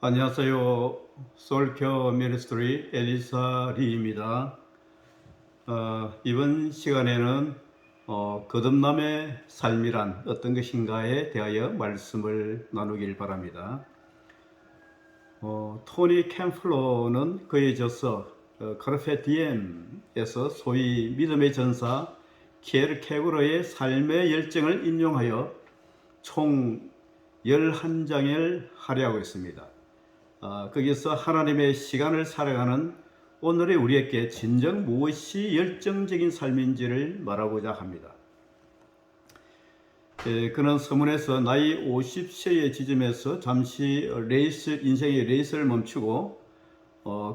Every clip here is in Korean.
안녕하세요. 솔케어 미니스트리 엘리사 리입니다. 이번 시간에는 거듭남의 삶이란 어떤 것인가에 대하여 말씀을 나누길 바랍니다. 토니 캠플러는 그의 저서 카르페 디엠에서 소위 믿음의 전사 키에르케고르의 삶의 열정을 인용하여 총 11장을 할애하고 있습니다. 거기서 하나님의 시간을 살아가는 오늘의 우리에게 진정 무엇이 열정적인 삶인지를 말하고자 합니다. 그는 서문에서 나이 50세의 지점에서 잠시 인생의 레이스를 멈추고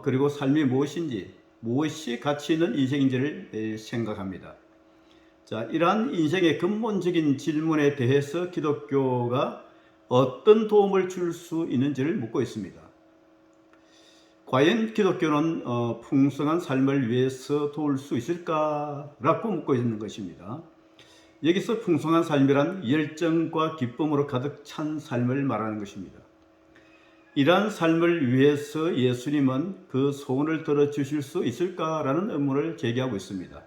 그리고 삶이 무엇인지, 무엇이 가치 있는 인생인지를 생각합니다. 자, 이러한 인생의 근본적인 질문에 대해서 기독교가 어떤 도움을 줄 수 있는지를 묻고 있습니다. 과연 기독교는 풍성한 삶을 위해서 도울 수 있을까라고 묻고 있는 것입니다. 여기서 풍성한 삶이란 열정과 기쁨으로 가득 찬 삶을 말하는 것입니다. 이러한 삶을 위해서 예수님은 그 소원을 들어주실 수 있을까라는 의문을 제기하고 있습니다.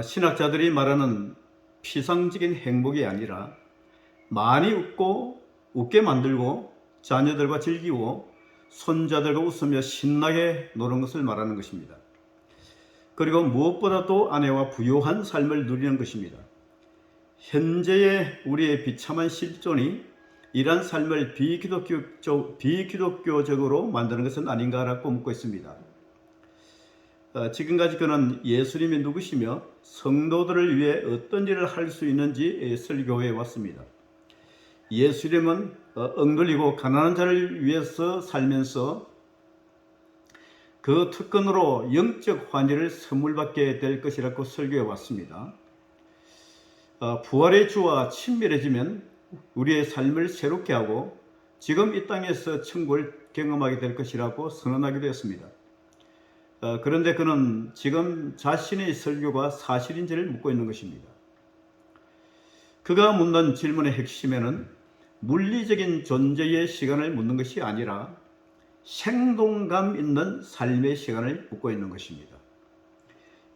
신학자들이 말하는 피상적인 행복이 아니라 많이 웃게 만들고 자녀들과 즐기고 손자들과 웃으며 신나게 노는 것을 말하는 것입니다. 그리고 무엇보다도 아내와 부유한 삶을 누리는 것입니다. 현재의 우리의 비참한 실존이 이러한 삶을 비기독교적으로 만드는 것은 아닌가라고 묻고 있습니다. 지금까지 그는 예수님이 누구시며 성도들을 위해 어떤 일을 할 수 있는지 설교해 왔습니다. 예수님은 억눌리고 가난한 자를 위해서 살면서 그 특권으로 영적 환희를 선물받게 될 것이라고 설교해 왔습니다. 부활의 주와 친밀해지면 우리의 삶을 새롭게 하고 지금 이 땅에서 천국을 경험하게 될 것이라고 선언하기도 했습니다. 그런데 그는 지금 자신의 설교가 사실인지를 묻고 있는 것입니다. 그가 묻는 질문의 핵심에는 물리적인 존재의 시간을 묻는 것이 아니라 생동감 있는 삶의 시간을 묻고 있는 것입니다.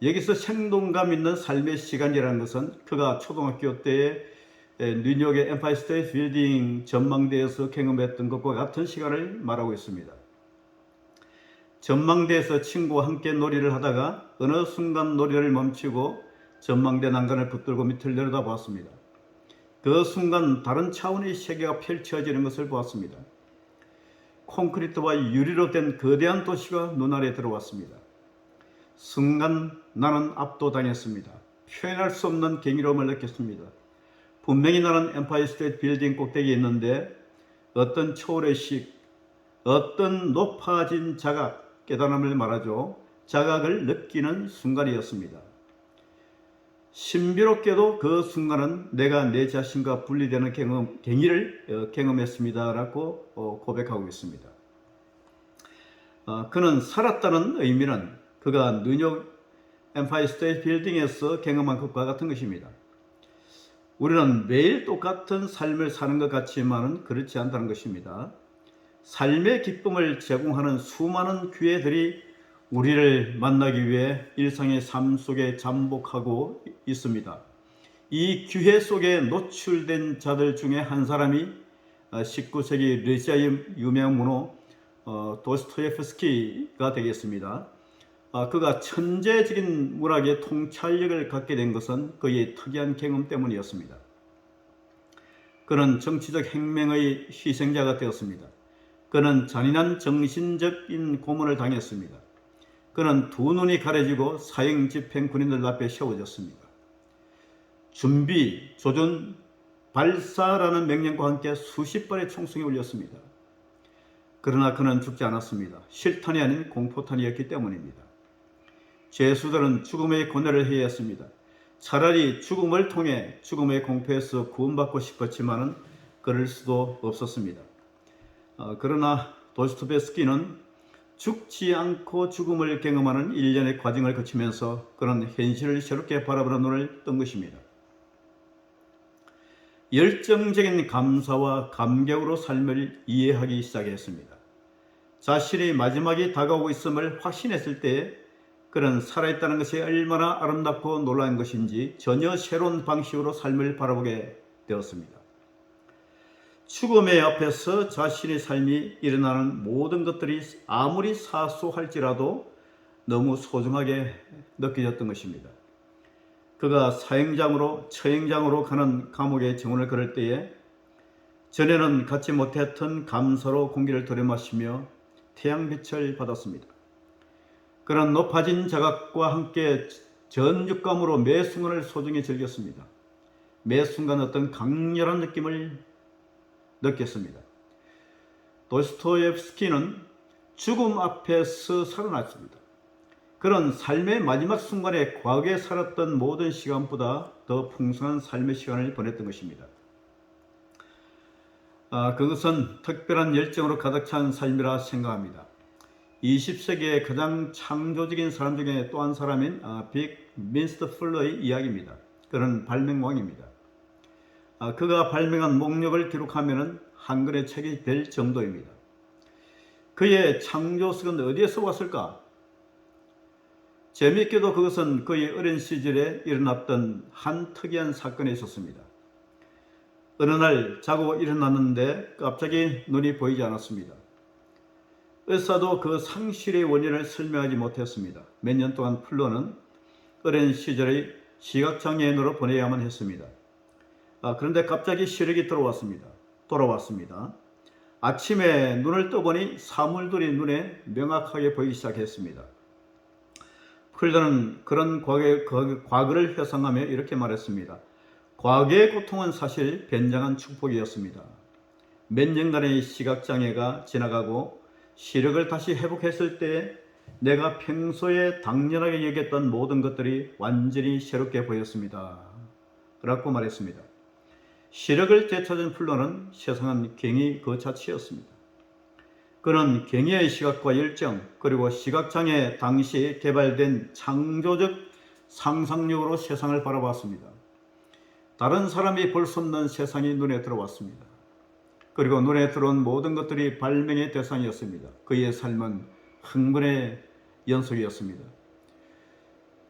여기서 생동감 있는 삶의 시간이라는 것은 그가 초등학교 때 뉴욕의 엠파이어 스테이트 빌딩 전망대에서 경험했던 것과 같은 시간을 말하고 있습니다. 전망대에서 친구와 함께 놀이를 하다가 어느 순간 놀이를 멈추고 전망대 난간을 붙들고 밑을 내려다보았습니다. 그 순간 다른 차원의 세계가 펼쳐지는 것을 보았습니다. 콘크리트와 유리로 된 거대한 도시가 눈알에 들어왔습니다. 순간 나는 압도당했습니다. 표현할 수 없는 경이로움을 느꼈습니다. 분명히 나는 엠파이어 스테이트 빌딩 꼭대기에 있는데 어떤 초월의식, 어떤 높아진 자각, 깨달음을 말하죠. 자각을 느끼는 순간이었습니다. 신비롭게도 그 순간은 내가 내 자신과 분리되는 경의를 경험했습니다라고 고백하고 있습니다. 그는 살았다는 의미는 그가 뉴욕 엠파이어 스테이트 빌딩에서 경험한 것과 같은 것입니다. 우리는 매일 똑같은 삶을 사는 것 같지만은 그렇지 않다는 것입니다. 삶의 기쁨을 제공하는 수많은 기회들이 우리를 만나기 위해 일상의 삶 속에 잠복하고 있습니다. 이 기회 속에 노출된 자들 중에 한 사람이 19세기 러시아의 유명 문호 도스토옙스키가 되겠습니다. 그가 천재적인 문학의 통찰력을 갖게 된 것은 그의 특이한 경험 때문이었습니다. 그는 정치적 혁명의 희생자가 되었습니다. 그는 잔인한 정신적인 고문을 당했습니다. 그는 두 눈이 가려지고 사형 집행 군인들 앞에 세워졌습니다. 준비, 조준, 발사라는 명령과 함께 수십 발의 총성이 울렸습니다. 그러나 그는 죽지 않았습니다. 실탄이 아닌 공포탄이었기 때문입니다. 죄수들은 죽음의 고뇌를 해야 했습니다. 차라리 죽음을 통해 죽음의 공포에서 구원받고 싶었지만은 그럴 수도 없었습니다. 그러나 도스토옙스키는 죽지 않고 죽음을 경험하는 일련의 과정을 거치면서 그런 현실을 새롭게 바라보는 눈을 뜬 것입니다. 열정적인 감사와 감격으로 삶을 이해하기 시작했습니다. 자신이 마지막이 다가오고 있음을 확신했을 때 그는 살아있다는 것이 얼마나 아름답고 놀라운 것인지 전혀 새로운 방식으로 삶을 바라보게 되었습니다. 죽음의 앞에서 자신의 삶이 일어나는 모든 것들이 아무리 사소할지라도 너무 소중하게 느껴졌던 것입니다. 그가 처형장으로 가는 감옥의 정원을 걸을 때에 전에는 갖지 못했던 감사로 공기를 들이마시며 태양빛을 받았습니다. 그는 높아진 자각과 함께 전육감으로 매 순간을 소중히 즐겼습니다. 매 순간 어떤 강렬한 느낌을 느꼈습니다. 도스토옙스키는 죽음 앞에서 살아났습니다. 그런 삶의 마지막 순간에 과거에 살았던 모든 시간보다 더 풍성한 삶의 시간을 보냈던 것입니다. 그것은 특별한 열정으로 가득 찬 삶이라 생각합니다. 20세기의 가장 창조적인 사람 중에 또 한 사람인 빅민스터 풀러의 이야기입니다. 그는 발명왕입니다. 그가 발명한 목록을 기록하면 한 권의 책이 될 정도입니다. 그의 창조성은 어디에서 왔을까? 재미있게도 그것은 그의 어린 시절에 일어났던 한 특이한 사건에 있었습니다. 어느 날 자고 일어났는데 갑자기 눈이 보이지 않았습니다. 의사도 그 상실의 원인을 설명하지 못했습니다. 몇 년 동안 풀러는 어린 시절의 시각장애인으로 보내야만 했습니다. 그런데 갑자기 시력이 돌아왔습니다. 아침에 눈을 떠보니 사물들이 눈에 명확하게 보이기 시작했습니다. 풀러는 그런 과거를 회상하며 이렇게 말했습니다. 과거의 고통은 사실 변장한 축복이었습니다. 몇 년간의 시각장애가 지나가고 시력을 다시 회복했을 때 내가 평소에 당연하게 여겼던 모든 것들이 완전히 새롭게 보였습니다. 라고 말했습니다. 시력을 되찾은 풀러는 세상은 경이 그 자체였습니다. 그는 경이의 시각과 열정 그리고 시각장애 당시 개발된 창조적 상상력으로 세상을 바라봤습니다. 다른 사람이 볼 수 없는 세상이 눈에 들어왔습니다. 그리고 눈에 들어온 모든 것들이 발명의 대상이었습니다. 그의 삶은 흥분의 연속이었습니다.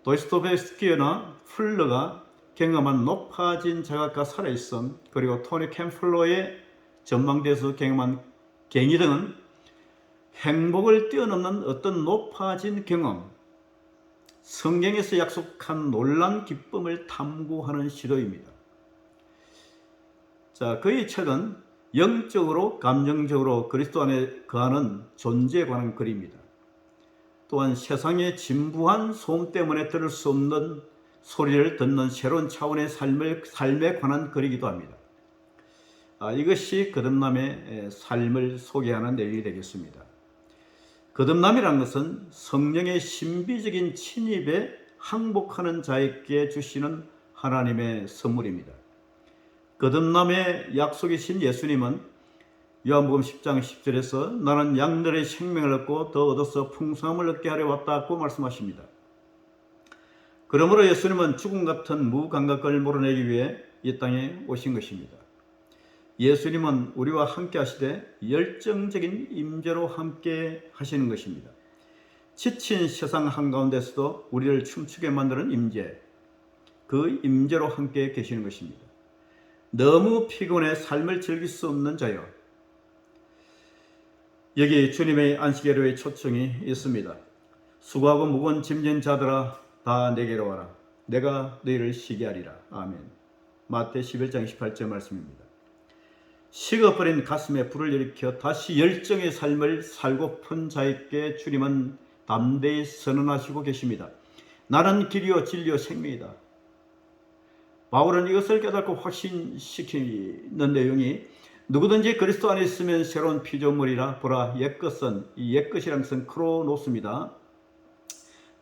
도스토옙스키나 풀러가 경험한 높아진 자각과 살아있음 그리고 토니 캠플러의 전망대에서 경험한 경이 등은 행복을 뛰어넘는 어떤 높아진 경험, 성경에서 약속한 놀라운 기쁨을 탐구하는 시도입니다. 그의 책은 영적으로 감정적으로 그리스도 안에 거하는 존재에 관한 글입니다. 또한 세상의 진부한 소음 때문에 들을 수 없는 소리를 듣는 새로운 차원의 삶에 관한 글이기도 합니다. 이것이 거듭남의 삶을 소개하는 내용이 되겠습니다. 거듭남이란 것은 성령의 신비적인 침입에 항복하는 자에게 주시는 하나님의 선물입니다. 거듭남의 약속이신 예수님은 요한복음 10장 10절에서 나는 양들의 생명을 얻고 더 얻어서 풍성함을 얻게 하려 왔다고 말씀하십니다. 그러므로 예수님은 죽음 같은 무감각을 몰아내기 위해 이 땅에 오신 것입니다. 예수님은 우리와 함께 하시되 열정적인 임재로 함께 하시는 것입니다. 지친 세상 한가운데서도 우리를 춤추게 만드는 임재, 그 임재로 함께 계시는 것입니다. 너무 피곤해 삶을 즐길 수 없는 자여, 여기 주님의 안식일의 초청이 있습니다. 수고하고 무거운 짐진 자들아 다 내게로 와라. 내가 너희를 쉬게 하리라. 아멘. 마태 11장 28절 말씀입니다. 식어버린 가슴에 불을 일으켜 다시 열정의 삶을 살고픈 자에게 주님은 담대히 선언하시고 계십니다. 나는 길이요 진리요 생명이다. 바울은 이것을 깨닫고 확신시키는 내용이 누구든지 그리스도 안에 있으면 새로운 피조물이라. 보라 옛것은, 이 옛것이란 것은 크로노스입니다.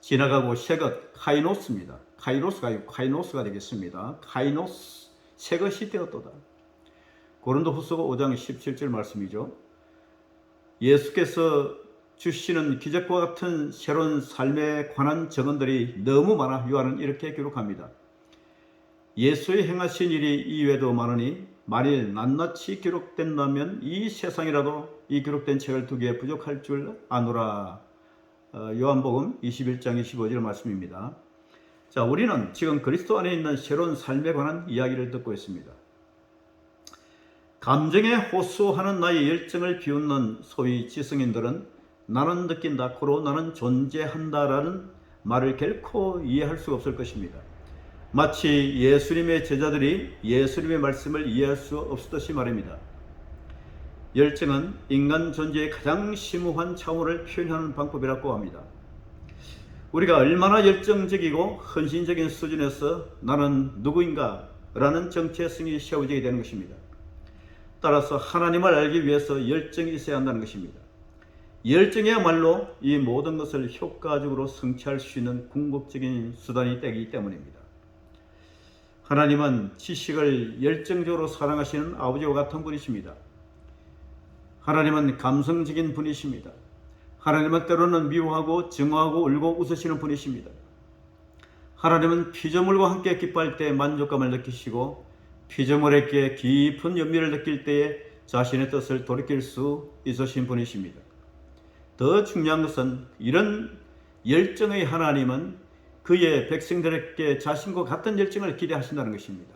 지나가고 새것 카이노스입니다. 카이로스가 아니고 카이노스가 되겠습니다. 카이노스, 새것이 되었도다. 고린도후서 5장 17절 말씀이죠. 예수께서 주시는 기적과 같은 새로운 삶에 관한 증언들이 너무 많아 요한은 이렇게 기록합니다. 예수의 행하신 일이 이외에도 많으니 만일 낱낱이 기록된다면 이 세상이라도 이 기록된 책을 두기에 부족할 줄 아노라. 요한복음 21장 25절 말씀입니다. 자, 우리는 지금 그리스도 안에 있는 새로운 삶에 관한 이야기를 듣고 있습니다. 감정에 호소하는 나의 열정을 비웃는 소위 지성인들은 나는 느낀다, 고로 나는 존재한다라는 말을 결코 이해할 수 없을 것입니다. 마치 예수님의 제자들이 예수님의 말씀을 이해할 수 없었듯이 말입니다. 열정은 인간 존재의 가장 심오한 차원을 표현하는 방법이라고 합니다. 우리가 얼마나 열정적이고 헌신적인 수준에서 나는 누구인가 라는 정체성이 세워지게 되는 것입니다. 따라서 하나님을 알기 위해서 열정이 있어야 한다는 것입니다. 열정이야말로 이 모든 것을 효과적으로 성취할 수 있는 궁극적인 수단이 되기 때문입니다. 하나님은 지식을 열정적으로 사랑하시는 아버지와 같은 분이십니다. 하나님은 감성적인 분이십니다. 하나님은 때로는 미워하고 증오하고 울고 웃으시는 분이십니다. 하나님은 피조물과 함께 기뻐할 때 만족감을 느끼시고 피조물에게 깊은 연민을 느낄 때에 자신의 뜻을 돌이킬 수 있으신 분이십니다. 더 중요한 것은 이런 열정의 하나님은 그의 백성들에게 자신과 같은 열정을 기대하신다는 것입니다.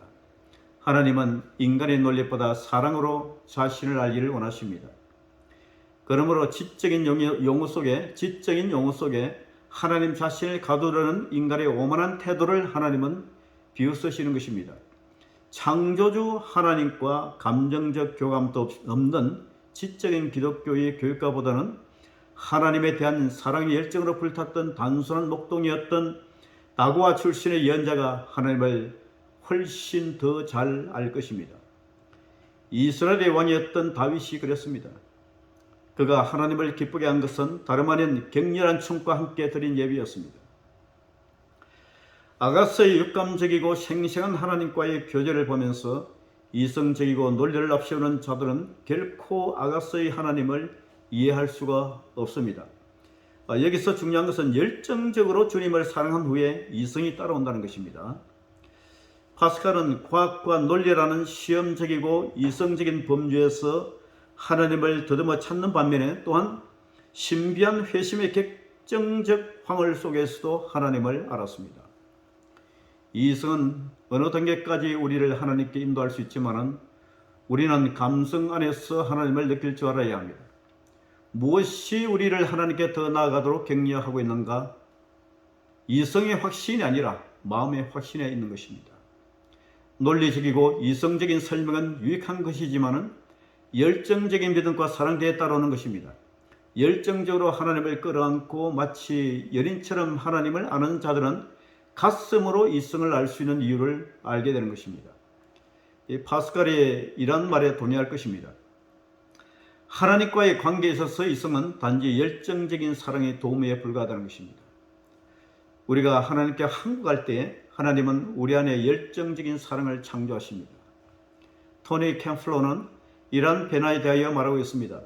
하나님은 인간의 논리보다 사랑으로 자신을 알기를 원하십니다. 그러므로 지적인 용어 속에 하나님 자신을 가두려는 인간의 오만한 태도를 하나님은 비웃으시는 것입니다. 창조주 하나님과 감정적 교감도 없는 지적인 기독교의 교육가보다는 하나님에 대한 사랑의 열정으로 불탔던 단순한 목동이었던 다고아 출신의 예언자가 하나님을 훨씬 더 잘 알 것입니다. 이스라엘의 왕이었던 다윗이 그랬습니다. 그가 하나님을 기쁘게 한 것은 다름 아닌 격렬한 춤과 함께 드린 예비였습니다. 아가스의 육감적이고 생생한 하나님과의 교제를 보면서 이성적이고 논리를 앞세우는 자들은 결코 아가스의 하나님을 이해할 수가 없습니다. 여기서 중요한 것은 열정적으로 주님을 사랑한 후에 이성이 따라온다는 것입니다. 파스칼은 과학과 논리라는 시험적이고 이성적인 범주에서 하나님을 더듬어 찾는 반면에 또한 신비한 회심의 객정적 황홀 속에서도 하나님을 알았습니다. 이성은 어느 단계까지 우리를 하나님께 인도할 수 있지만 우리는 감성 안에서 하나님을 느낄 줄 알아야 합니다. 무엇이 우리를 하나님께 더 나아가도록 격려하고 있는가? 이성의 확신이 아니라 마음의 확신에 있는 것입니다. 논리적이고 이성적인 설명은 유익한 것이지만 열정적인 믿음과 사랑대에 따라오는 것입니다. 열정적으로 하나님을 끌어안고 마치 연인처럼 하나님을 아는 자들은 가슴으로 이성을 알 수 있는 이유를 알게 되는 것입니다. 이 파스칼이 이런 말에 동의할 것입니다. 하나님과의 관계에 있어서 이성은 단지 열정적인 사랑의 도움에 불과하다는 것입니다. 우리가 하나님께 항복할 때 하나님은 우리 안에 열정적인 사랑을 창조하십니다. 토니 캠플러는 이러한 변화에 대하여 말하고 있습니다.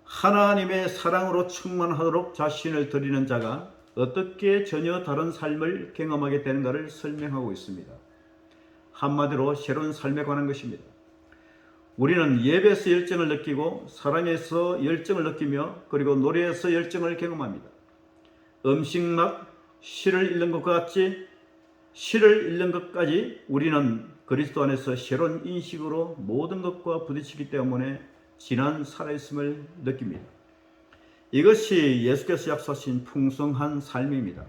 하나님의 사랑으로 충만하도록 자신을 드리는 자가 어떻게 전혀 다른 삶을 경험하게 되는가를 설명하고 있습니다. 한마디로 새로운 삶에 관한 것입니다. 우리는 예배에서 열정을 느끼고 사랑에서 열정을 느끼며 그리고 노래에서 열정을 경험합니다. 음식 맛 시를 읽는 것까지 우리는 그리스도 안에서 새로운 인식으로 모든 것과 부딪히기 때문에 진한 살아있음을 느낍니다. 이것이 예수께서 약속하신 풍성한 삶입니다.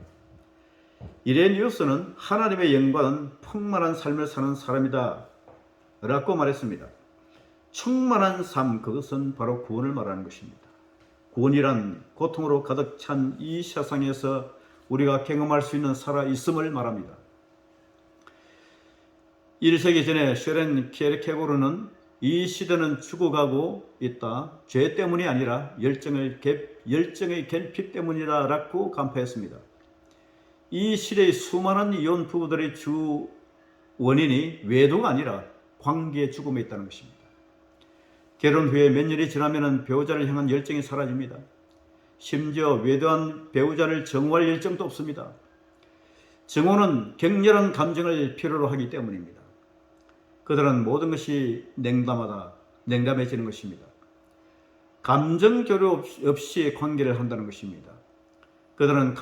이레니우스는 하나님의 영광은 풍만한 삶을 사는 사람이다 라고 말했습니다. 충만한 삶, 그것은 바로 구원을 말하는 것입니다. 구원이란 고통으로 가득 찬 이 세상에서 우리가 경험할 수 있는 살아있음을 말합니다. 1세기 전에 쉐렌 키에르케고르는 이 시대는 죽어가고 있다. 죄 때문이 아니라 열정의 결핍 때문이다 라고 간파했습니다. 이 시대의 수많은 이혼 부부들의 주 원인이 외도가 아니라 관계의 죽음에 있다는 것입니다. 결혼 후에 몇 년이 지나면 배우자를 향한 열정이 사라집니다. 심지어 외도한 배우자를 정오할 열정도 없습니다. 정오는 격렬한 감정을 필요로 하기 때문입니다. 그들은 모든 것이 냉담해지는 것입니다. 감정 교류 없이 관계를 한다는 것입니다. 그들은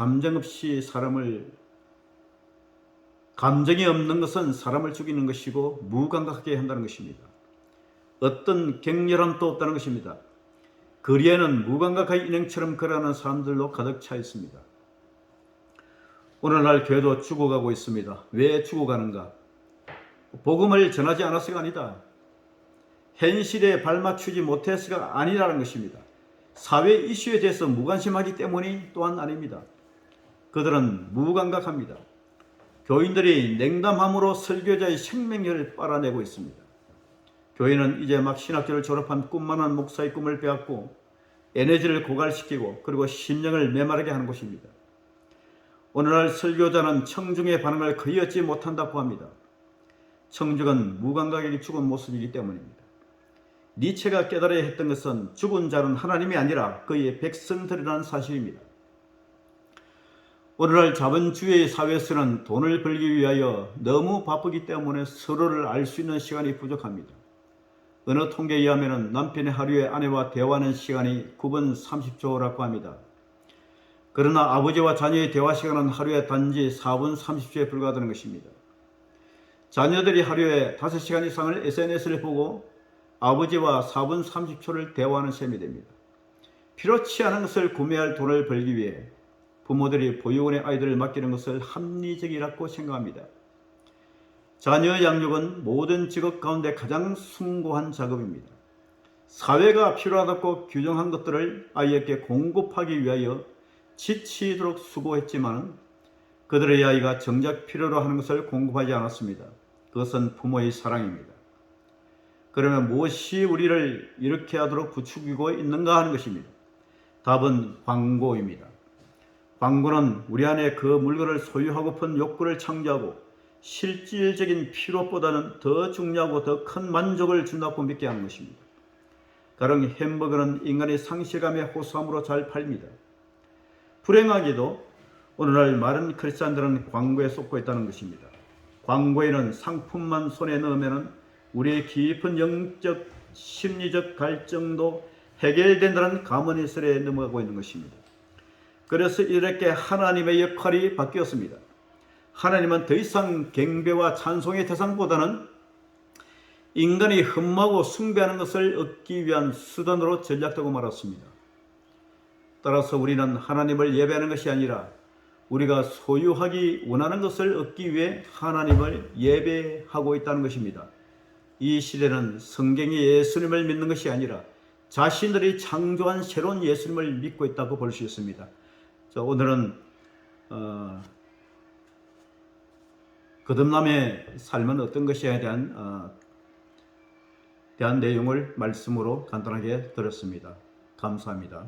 감정이 없는 것은 사람을 죽이는 것이고 무감각하게 한다는 것입니다. 어떤 격렬함도 없다는 것입니다. 거리에는 무감각한 인형처럼 걸어가는 사람들로 가득 차 있습니다. 오늘날 교회도 죽어가고 있습니다. 왜 죽어가는가? 복음을 전하지 않아서가 아니다. 현실에 발맞추지 못해서가 아니라는 것입니다. 사회 이슈에 대해서 무관심하기 때문이 또한 아닙니다. 그들은 무감각합니다. 교인들이 냉담함으로 설교자의 생명력을 빨아내고 있습니다. 교인은 이제 막 신학교를 졸업한 꿈만한 목사의 꿈을 빼앗고 에너지를 고갈시키고 그리고 심령을 메마르게 하는 것입니다. 오늘날 설교자는 청중의 반응을 거의 얻지 못한다고 합니다. 청중은 무감각하게 죽은 모습이기 때문입니다. 니체가 깨달아야 했던 것은 죽은 자는 하나님이 아니라 그의 백성들이라는 사실입니다. 오늘날 자본주의 사회에서는 돈을 벌기 위하여 너무 바쁘기 때문에 서로를 알 수 있는 시간이 부족합니다. 어느 통계에 의하면 남편이 하루에 아내와 대화하는 시간이 9분 30초라고 합니다. 그러나 아버지와 자녀의 대화 시간은 하루에 단지 4분 30초에 불과하다는 것입니다. 자녀들이 하루에 5시간 이상을 SNS를 보고 아버지와 4분 30초를 대화하는 셈이 됩니다. 필요치 않은 것을 구매할 돈을 벌기 위해 부모들이 보육원에 아이들을 맡기는 것을 합리적이라고 생각합니다. 자녀 양육은 모든 직업 가운데 가장 숭고한 작업입니다. 사회가 필요하다고 규정한 것들을 아이에게 공급하기 위하여 지치도록 수고했지만 그들의 아이가 정작 필요로 하는 것을 공급하지 않았습니다. 그것은 부모의 사랑입니다. 그러면 무엇이 우리를 이렇게 하도록 부추기고 있는가 하는 것입니다. 답은 광고입니다. 광고는 우리 안에 그 물건을 소유하고픈 욕구를 창조하고 실질적인 필요보다는 더 중요하고 더 큰 만족을 준다고 믿게 하는 것입니다. 가령 햄버거는 인간의 상실감에 호소함으로 잘 팔립니다. 불행하게도 오늘날 많은 크리스찬들은 광고에 쏟고 있다는 것입니다. 광고에는 상품만 손에 넣으면 우리의 깊은 영적, 심리적 갈증도 해결된다는 가문의설에 넘어가고 있는 것입니다. 그래서 이렇게 하나님의 역할이 바뀌었습니다. 하나님은 더 이상 경배와 찬송의 대상보다는 인간이 흠모하고 숭배하는 것을 얻기 위한 수단으로 전락되고 말았습니다. 따라서 우리는 하나님을 예배하는 것이 아니라 우리가 소유하기 원하는 것을 얻기 위해 하나님을 예배하고 있다는 것입니다. 이 시대는 성경의 예수님을 믿는 것이 아니라 자신들이 창조한 새로운 예수님을 믿고 있다고 볼 수 있습니다. 오늘은 거듭남의 삶은 어떤 것이냐에 대한 내용을 말씀으로 간단하게 드렸습니다. 감사합니다.